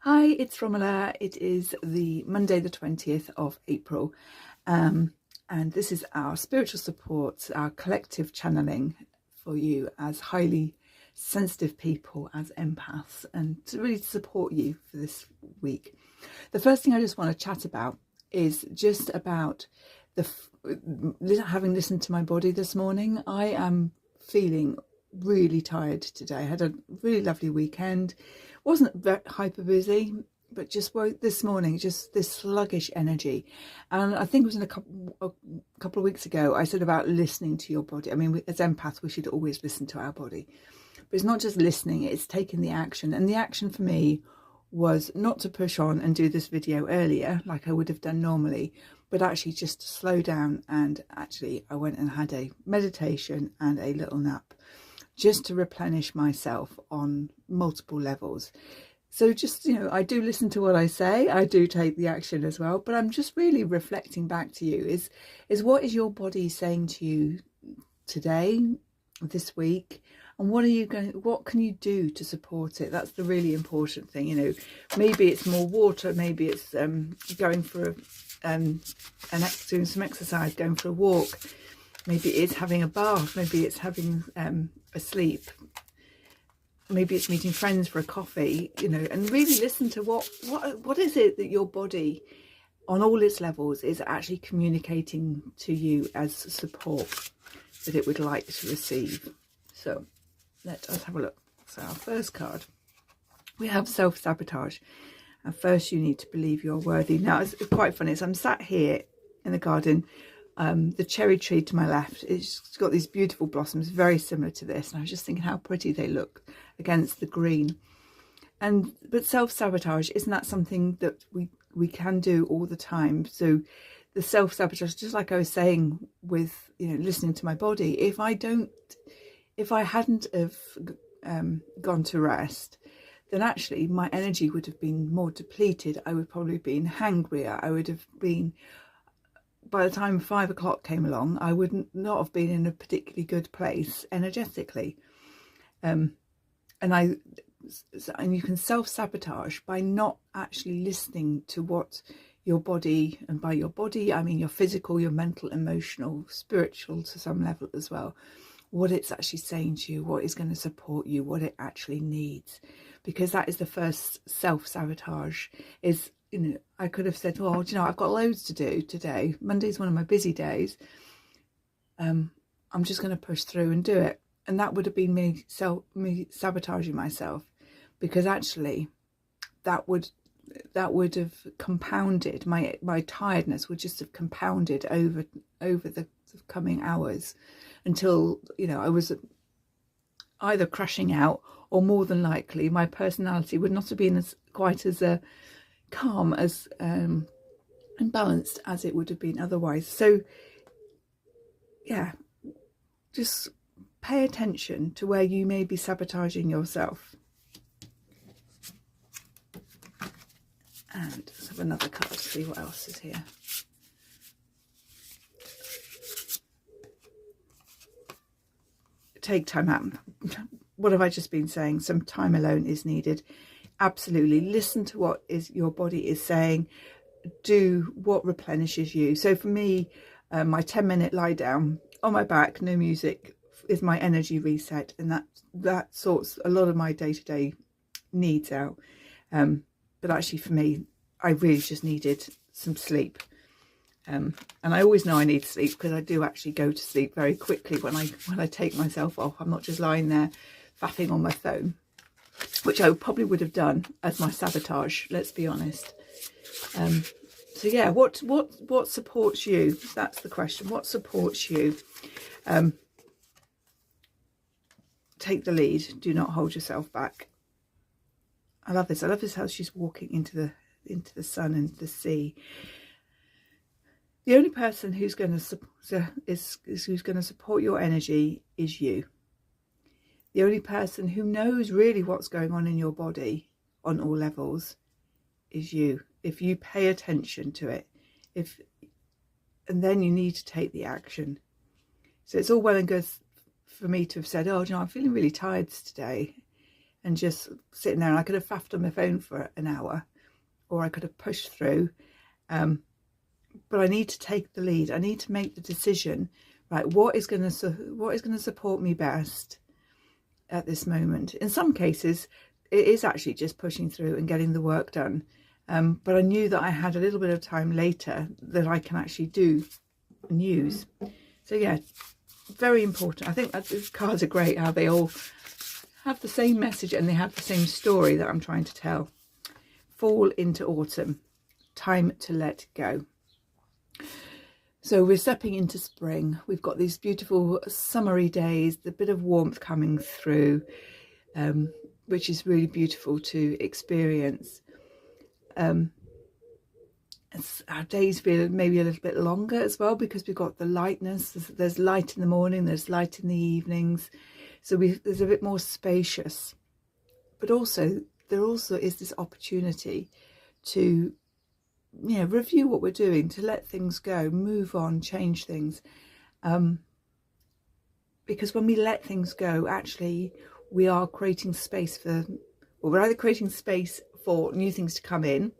Hi, it's Romola. It is the Monday, the 20th of April, and this is our spiritual support, our collective channeling for you as highly sensitive people, as empaths, and to really support you for this week. The first thing I just want to chat about is just about having listened to my body this morning. I am feeling really tired today. I had a really lovely weekend. Wasn't very hyper busy, but just woke this morning, just this sluggish energy. And I think it was a couple of weeks ago, I said about listening to your body. I mean, as empaths, we should always listen to our body. But it's not just listening, it's taking the action. And the action for me was not to push on and do this video earlier, like I would have done normally, but actually just to slow down. And actually, I went and had a meditation and a little nap, just to replenish myself on multiple levels. So just, I do listen to what I say, I do take the action as well, but I'm just really reflecting back to you is what is your body saying to you today, this week, and what can you do to support it? That's the really important thing. Maybe it's more water, maybe it's going for doing some exercise, going for a walk. Maybe it's having a bath, maybe it's having a sleep, maybe it's meeting friends for a coffee, and really listen to what is it that your body on all its levels is actually communicating to you as support that it would like to receive. So let us have a look. So our first card, we have self-sabotage. And first you need to believe you're worthy. Now it's quite funny. So I'm sat here in the garden. The cherry tree to my left, it's got these beautiful blossoms, very similar to this. And I was just thinking how pretty they look against the green. But self-sabotage, isn't that something that we can do all the time? So the self-sabotage, just like I was saying with, listening to my body, if I hadn't have gone to rest, then actually my energy would have been more depleted. I would probably have been hangrier. I would have been, by the time 5 o'clock came along, I would not have been in a particularly good place energetically. And you can self-sabotage by not actually listening to what your body, and by your body, I mean your physical, your mental, emotional, spiritual to some level as well, what it's actually saying to you, what is going to support you, what it actually needs. Because that is the first self-sabotage is, I could have said, well, I've got loads to do today. Monday's one of my busy days. I'm just going to push through and do it. And that would have been me sabotaging myself, because actually that would have compounded, my tiredness would just have compounded over the coming hours until, I was either crashing out, or more than likely my personality would not have been quite as calm as and balanced as it would have been otherwise. So yeah, just pay attention to where you may be sabotaging yourself. And let's have another card to see what else is here. Take time out. What have I just been saying? Some time alone is needed. Absolutely. Listen to what your body is saying. Do what replenishes you. So for me, my 10-minute lie down on my back, no music, is my energy reset, and that sorts a lot of my day-to-day needs out. But actually for me, I really just needed some sleep. And I always know I need sleep, because I do actually go to sleep very quickly when I take myself off. I'm not just lying there faffing on my phone, which I probably would have done as my sabotage, let's be honest. So yeah, what supports you? That's the question. What supports you? Take the lead. Do not hold yourself back. I love this. I love this how she's walking into the sun and the sea. The only person who's going to support your energy is you. The only person who knows really what's going on in your body on all levels is you. If you pay attention to it, and then you need to take the action. So it's all well and good for me to have said, I'm feeling really tired today. and just sitting there. And I could have faffed on my phone for an hour, or I could have pushed through. But I need to take the lead. I need to make the decision, right? What is going to support me best at this moment? In some cases, it is actually just pushing through and getting the work done. But I knew that I had a little bit of time later that I can actually do and use. So yeah, very important. I think that these cards are great, how they all have the same message and they have the same story that I'm trying to tell. Fall into autumn, time to let go. So we're stepping into spring. We've got these beautiful summery days, the bit of warmth coming through, which is really beautiful to experience. Our days feel maybe a little bit longer as well, because we've got the lightness. There's light in the morning, there's light in the evenings, so there's a bit more spacious. But also there is this opportunity to review what we're doing, to let things go, move on, change things, because when we let things go, actually we are creating space we're either creating space for new things to come in,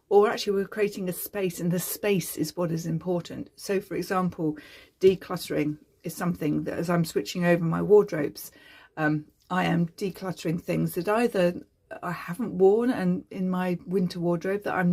or actually we're creating a space, and the space is what is important. So for example, decluttering is something that, as I'm switching over my wardrobes, I am decluttering things that either I haven't worn and in my winter wardrobe that I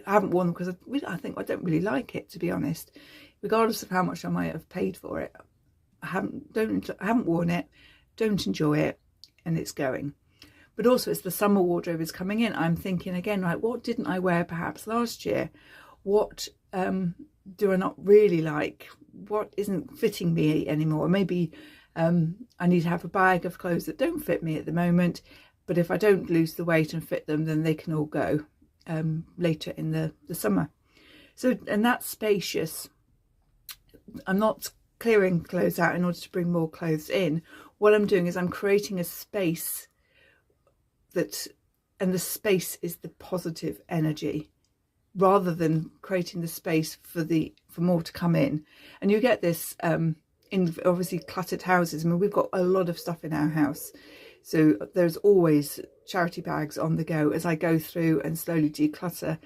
haven't worn because I think I don't really like it, to be honest, regardless of how much I might have paid for it. I haven't worn it, don't enjoy it, and it's going. But also, as the summer wardrobe is coming in, I'm thinking again, right, what didn't I wear perhaps last year? What do I not really like? What isn't fitting me anymore? Maybe I need to have a bag of clothes that don't fit me at the moment, but if I don't lose the weight and fit them, then they can all go later in the summer. So, and that's spacious. I'm not clearing clothes out in order to bring more clothes in. What I'm doing is I'm creating a space and the space is the positive energy, rather than creating the space for more to come in. And you get this in obviously cluttered houses. I mean, we've got a lot of stuff in our house, so there's always charity bags on the go as I go through and slowly declutter,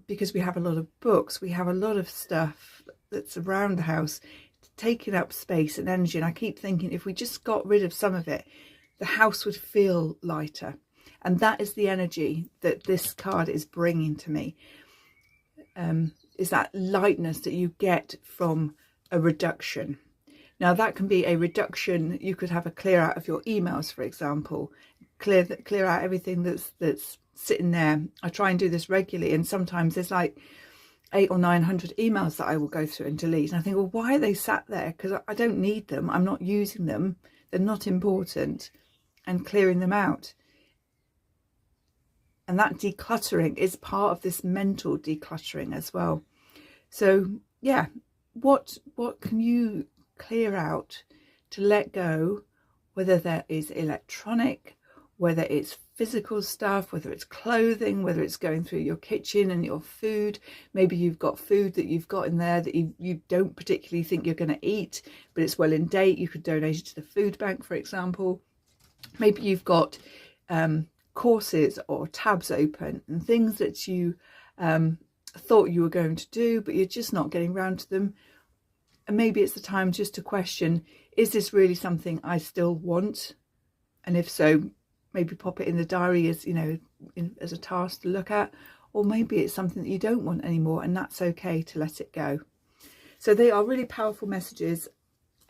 because we have a lot of books, we have a lot of stuff that's around the house taking up space and energy. And I keep thinking, if we just got rid of some of it, the house would feel lighter. And that is the energy that this card is bringing to me, is that lightness that you get from a reduction. Now that can be a reduction. You could have a clear out of your emails, for example, clear out everything that's sitting there. I try and do this regularly, and sometimes there's like 800 or 900 emails that I will go through and delete. And I think, well, why are they sat there? Because I don't need them. I'm not using them. They're not important. And clearing them out. And that decluttering is part of this mental decluttering as well. So yeah, what can you clear out to let go, whether that is electronic, whether it's physical stuff, whether it's clothing, whether it's going through your kitchen and your food. Maybe you've got food that you've got in there that you don't particularly think you're going to eat, but it's well in date. You could donate it to the food bank, for example. Maybe you've got courses or tabs open and things that you thought you were going to do, but you're just not getting around to them. And maybe it's the time just to question, is this really something I still want? And if so, maybe pop it in the diary as, as a task to look at. Or maybe it's something that you don't want anymore, and that's okay to let it go. So they are really powerful messages.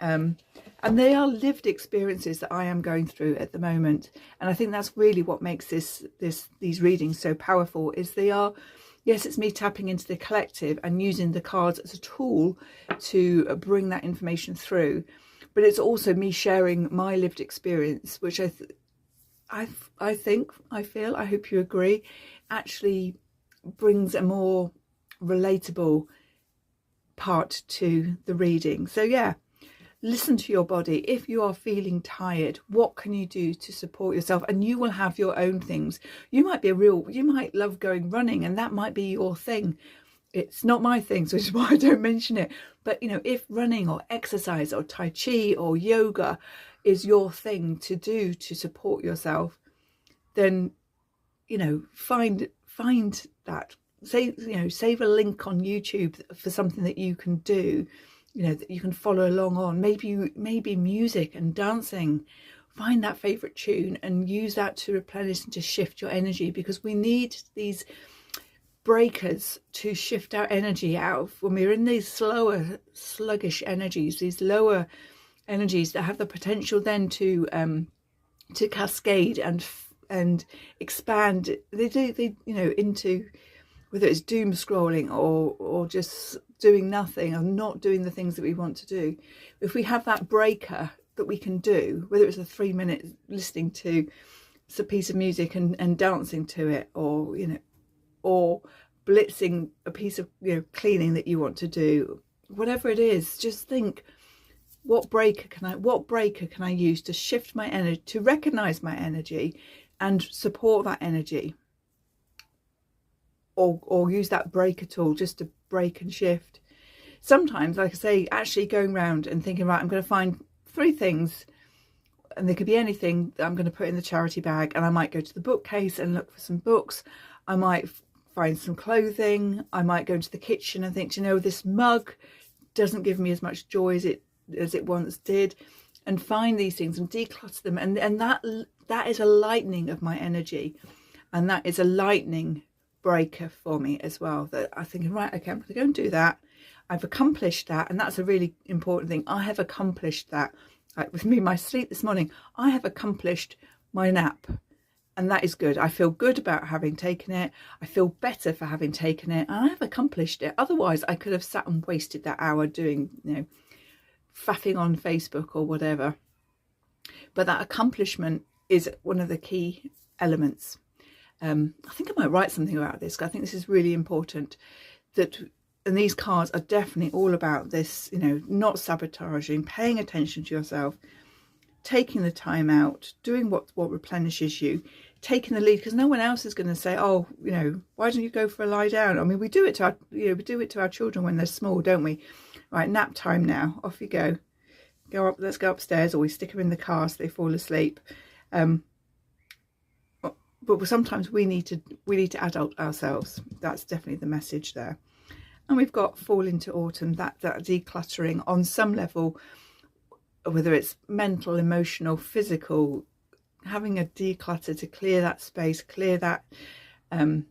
And they are lived experiences that I am going through at the moment. And I think that's really what makes these readings so powerful, is they are, yes, it's me tapping into the collective and using the cards as a tool to bring that information through. But it's also me sharing my lived experience, which I hope you agree, actually brings a more relatable part to the reading. So yeah. Listen to your body. If you are feeling tired, what can you do to support yourself? And you will have your own things. You might love going running, and that might be your thing. It's not my thing, so it's why I don't mention it. But if running or exercise or Tai Chi or yoga, is your thing to do to support yourself, then, you know, find that. Say, you know, save a link on YouTube for something that you can do, you know, that you can follow along on. Maybe music and dancing. Find that favorite tune and use that to replenish and to shift your energy, because we need these breakers to shift our energy out when we're in these slower, sluggish energies, these lower energies that have the potential then to cascade and expand. They you know, into, whether it's doom scrolling or just doing nothing or not doing the things that we want to do. If we have that breaker that we can do, whether it's a 3-minute listening to a piece of music and dancing to it, or, you know, or blitzing a piece of, you know, cleaning that you want to do, whatever it is, just think, what breaker can I use to shift my energy, to recognize my energy and support that energy, or use that breaker tool just to break and shift. Sometimes, like I say, actually going around and thinking, right, I'm going to find 3 things, and they could be anything, that I'm going to put in the charity bag. And I might go to the bookcase and look for some books. I might find some clothing. I might go into the kitchen and think, you know, this mug doesn't give me as much joy as it once did, and find these things and declutter them. And that is a lightening of my energy, and that is a lightning breaker for me as well, that I'm thinking, right, okay, I'm going to go and do that. I've accomplished that, and that's a really important thing. I have accomplished that. Like with me, my sleep this morning, I have accomplished my nap, and that is good. I feel good about having taken it. I feel better for having taken it, and I have accomplished it. Otherwise, I could have sat and wasted that hour doing, you know, faffing on Facebook or whatever. But that accomplishment is one of the key elements. I think I might write something about this, because I think this is really important. And these cards are definitely all about this, you know, not sabotaging, paying attention to yourself, taking the time out, doing what replenishes you, taking the lead, because no one else is going to say, oh, you know, why don't you go for a lie down? I mean, we do it to our children when they're small, don't we? Right, nap time now, off you go. Go up, let's go upstairs, or we stick them in the car so they fall asleep. But sometimes we need to adult ourselves. That's definitely the message there. And we've got fall into autumn, that decluttering on some level, whether it's mental, emotional, physical, having a declutter to clear that space, clear that, clear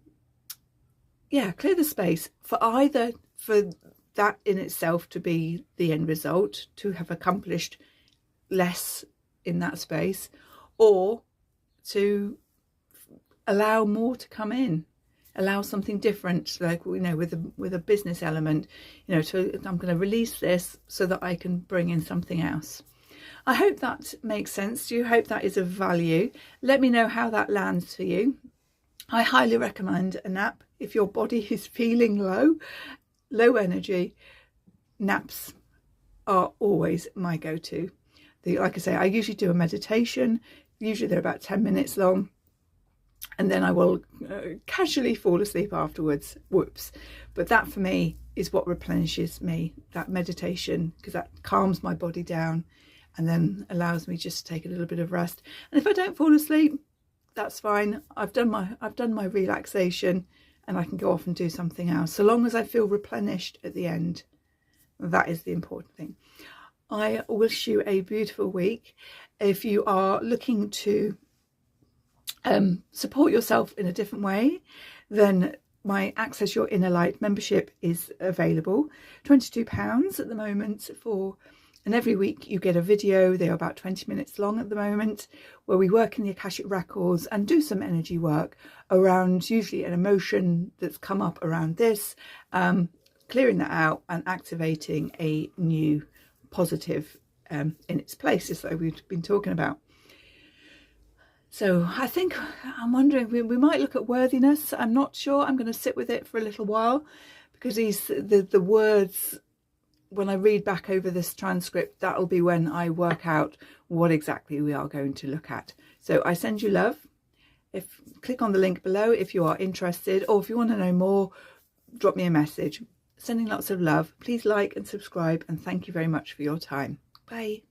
the space for that in itself to be the end result, to have accomplished less in that space, or to allow more to come in. Allow something different, like, you know, with a business element, you know, I'm going to release this so that I can bring in something else. I hope that makes sense to you. Hope that is of value. Let me know how that lands for you. I highly recommend a nap if your body is feeling low energy. Naps are always my go-to. Like I say, I usually do a meditation. Usually they're about 10 minutes long. And then I will casually fall asleep afterwards. Whoops. But that for me is what replenishes me, that meditation, because that calms my body down and then allows me just to take a little bit of rest. And if I don't fall asleep, that's fine. I've done my relaxation, and I can go off and do something else. So long as I feel replenished at the end, that is the important thing. I wish you a beautiful week. If you are looking to support yourself in a different way, then my Access Your Inner Light membership is available. £22 at the moment and every week you get a video. They're about 20 minutes long at the moment, where we work in the Akashic Records and do some energy work around usually an emotion that's come up around this, clearing that out and activating a new positive in its place, as though we've been talking about. So I think, I'm wondering, we might look at worthiness. I'm not sure. I'm going to sit with it for a little while, because the words, when I read back over this transcript, that'll be when I work out what exactly we are going to look at. So I send you love. Click on the link below if you are interested, or if you want to know more, drop me a message. Sending lots of love. Please like and subscribe, and thank you very much for your time. Bye.